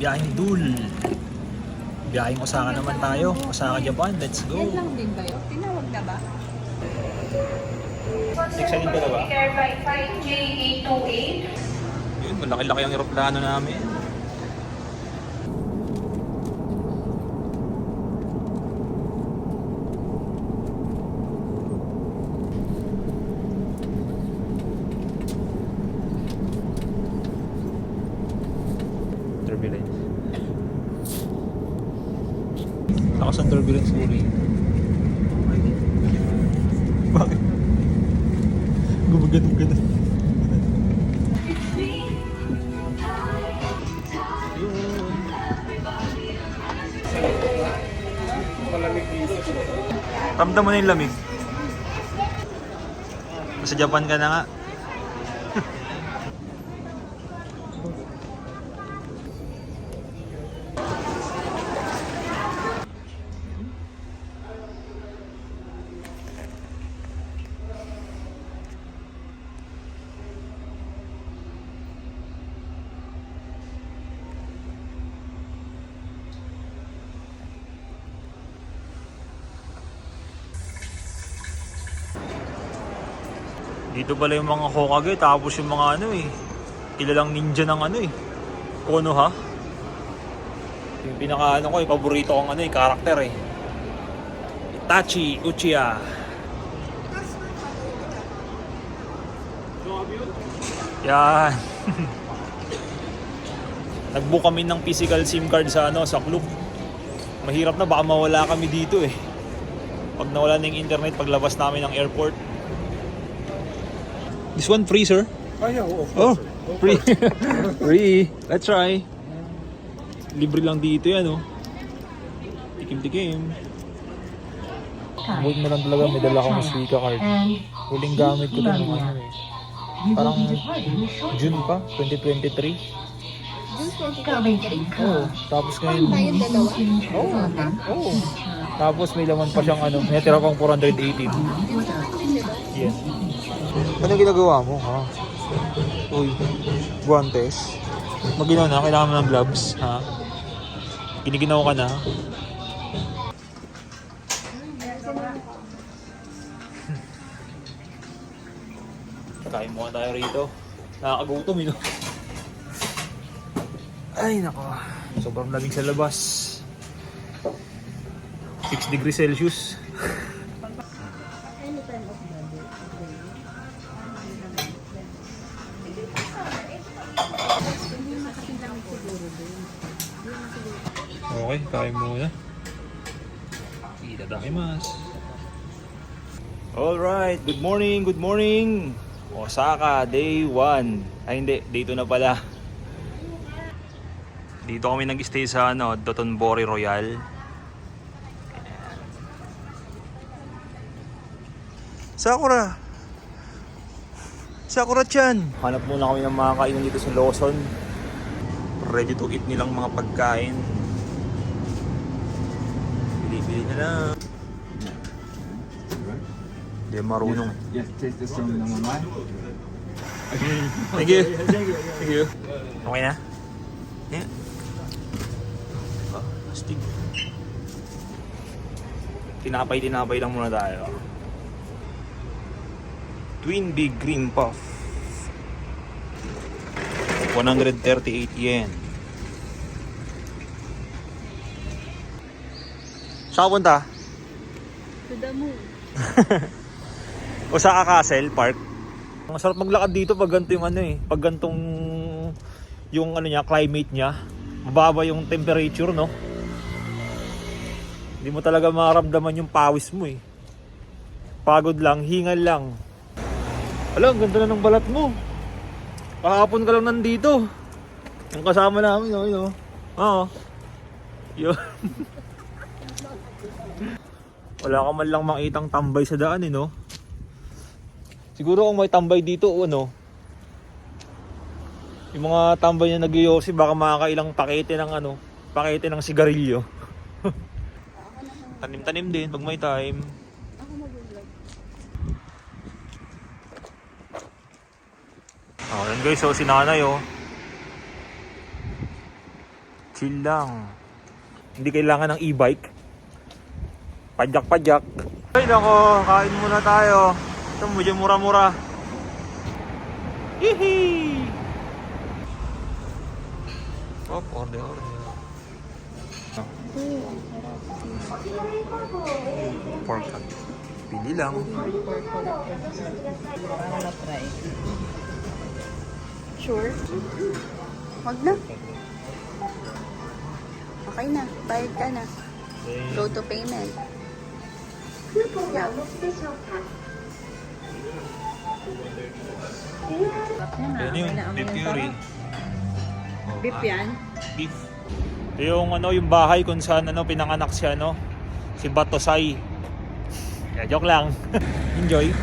biyaheng Dul. Biyaheng Osaka naman tayo. Osaka, Japan. Let's go. Yan lang din ba yun? Tinawag na ba? Excited ka na ba? Air Flight 5J828. Yun, malaki-laki ang aeroplano namin. Turbulence. Lakas ang turbulence mo rin. Bakit? Gumagano'n-ganon. Ramdam mo na yung lamig. Sa Japan ka na nga. Dito pala yung mga Hokage, tapos yung mga ano eh, kilalang ninja ng ano eh, Konoha. Yung pinaka ano ko, yung paborito kong ano eh, karakter eh, Itachi Uchiha. Yan. Nag-book kami ng physical SIM card sa ano, sa club. Mahirap na, baka mawala kami dito eh. Pag nawala na yung internet, paglabas namin ng airport. This one free, sir? Oh, yeah, of Oh, course. free. Free. Let's try. Libre lang dito yan, oh. Tikim-tikim. Huwag na lang talaga, may dala akong Suica card. Huling gamit ko ito nung ano eh. Parang June pa, 2023. Oo, tapos ngayon... Ba yung dalawa? Oo. Tapos may laman pa siyang ano, may tira pang 418. Yes. Ano ginagawa mo, ha? Uy, guantes. Maginaw na, kailangan mo ng gloves, ha? Giniginaw ka na. Kain muna tayo rito. Nakakagutom, no? Ay, nako. Sobrang lamig sa labas. 6 degrees Celsius. Okay, kain muna. Itadakimasu. Alright, good morning, good morning. Osaka, day 1. Ay hindi, day 2 na pala. Dito kami nag-stay sa ano, Dotonbori Royal. Sakura! Sakura-chan! Hanap muna kami ng mga kainan dito sa Lawson. Ready to eat nilang mga pagkain. Bili-bili na lang. Hindi marunong. Yes, taste the strong number 1. Thank you. Thank you. Okay na? Yeah. Astig. Tinapay lang muna tayo. Twin Big Green Puff. 138 yen. Saan ka punta? To the moon. Osaka Castle Park. Ang sarap maglakad dito pag ganito yung ano eh. Pag gantong yung ano niya, climate niya. Mababa yung temperature, no? Hindi mo talaga maramdaman yung pawis mo eh. Pagod lang, hingal lang. Alam, ang ganda na ng balat mo. Kahapon ka lang nandito. Yung kasama namin, oh, yun. Oo. Yun. Wala ka man lang makitang tambay sa daan, eh, no? Siguro kung may tambay dito, ano, yung mga tambay na nag-yosi, baka makakailang pakete ng ano, pakete ng sigarilyo. Tanim-tanim din pag may time. Oh, yan guys, so si nanay, oh. Chill lang. Hindi kailangan ng e-bike. Padyak-padyak. Ay nako, kain muna tayo. Ito medyo mura-mura. Hihi! Pop, order. Pork cut. Pili lang. Para na-try. Sure? Wag na. Okay na. Bayad ka na. Go to payment. Yeah. Yan yung beef curry. Beef yan? Beef. Ito yung yung bahay kung saan pinanganak siya si Batosay. Yeah, joke lang. Enjoy.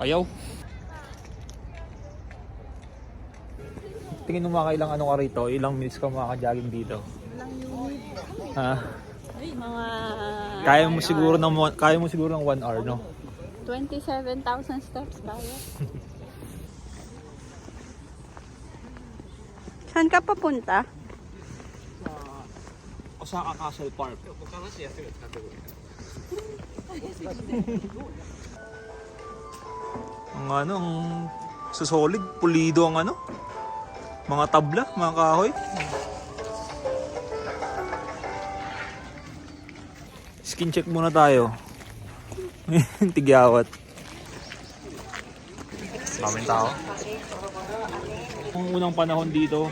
Ayaw. Tingin mo mga ilang ka rito? Ilang minutes ka makaka-jogging dito? Walang unit. Ha? Ay, mga... Kaya mo siguro ng 1 hour, no? 27,000 steps kaya. Saan ka papunta? Osaka Castle Park. ang susolid, pulido ang mga tabla, mga kahoy. Skin check muna tayo. Tigyawat. Maraming tao. Kung unang panahon dito,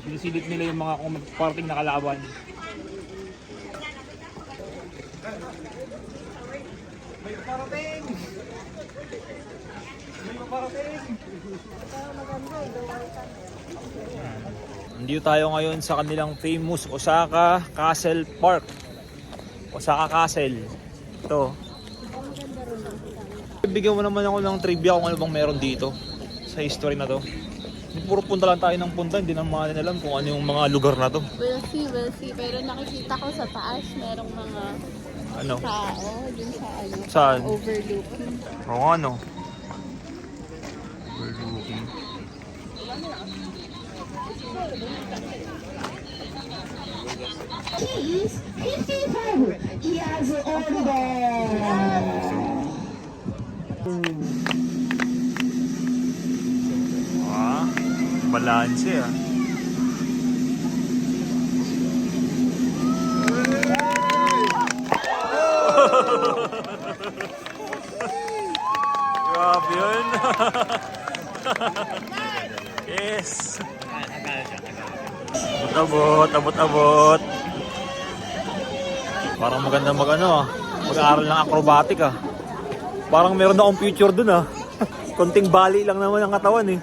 sinisilip nila yung mga parting na kalaban. May parating! Nandito tayo ngayon sa kanilang famous Osaka Castle Park. Osaka Castle. Ito. Bigyan mo naman ako ng trivia kung ano bang meron dito sa history na to. Puro punta lang tayo ng punta, hindi naman alam kung ano yung mga lugar na to. We'll see. Pero nakikita ko sa taas, merong mga tao dun sa Saan? overlooking. Oo, overlooking. He has it on there. Balanse ah. Grabe yun. Yes. Abot. Parang maganda mag-aaral ng acrobatic ah. Parang meron akong future dun ah. Konting bali lang naman ang katawan eh.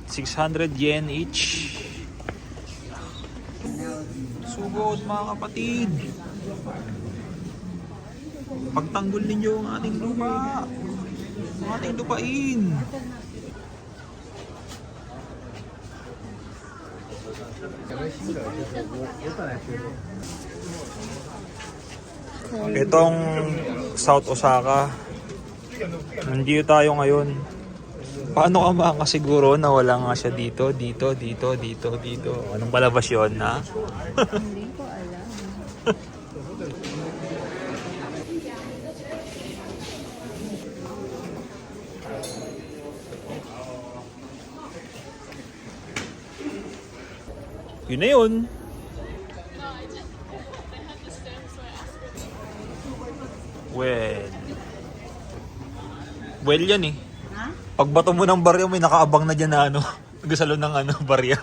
600 yen each. Sugod mga kapatid. Pagtanggol ninyo ang ating lupa. Ang ating lupain. Itong South Osaka. Nandito tayo ngayon. Paano ka makakasiguro na wala nga siya dito? Anong palabas yun, ha? Hindi ko alam. Yun na yun. Well yan eh. Pag bato mo ng barya, may nakaabang na dyan na nagasalo ng barya.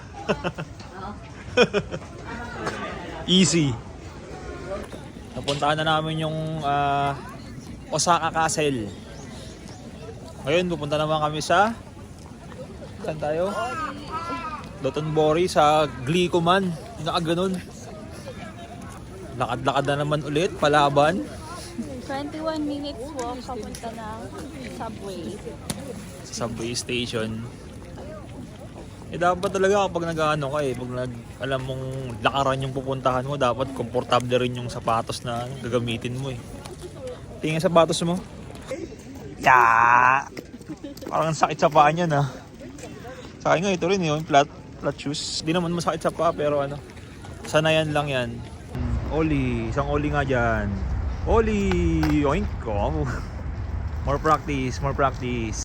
Easy. Napuntahan na namin yung Osaka Castle. Ngayon, pupunta naman kami sa... Saan tayo? Dotonbori sa Glicoman. Yung nakaganon. Lakad-lakad na naman ulit, palaban. 21 minutes walk papunta ng subway. Sa subway station. Eh dapat talaga kapag nag-ano ka pag alam mong lakaran yung pupuntahan mo, dapat komportable rin yung sapatos na gagamitin mo Tingin sa sapatos mo. Yeah! Parang sakit sa paa niyan Sa akin nga ito rin yung flat shoes. Di naman masakit sa paa pero sanayan lang yan. Oli, isang oli nga dyan. Oli! Oink! More practice, more practice.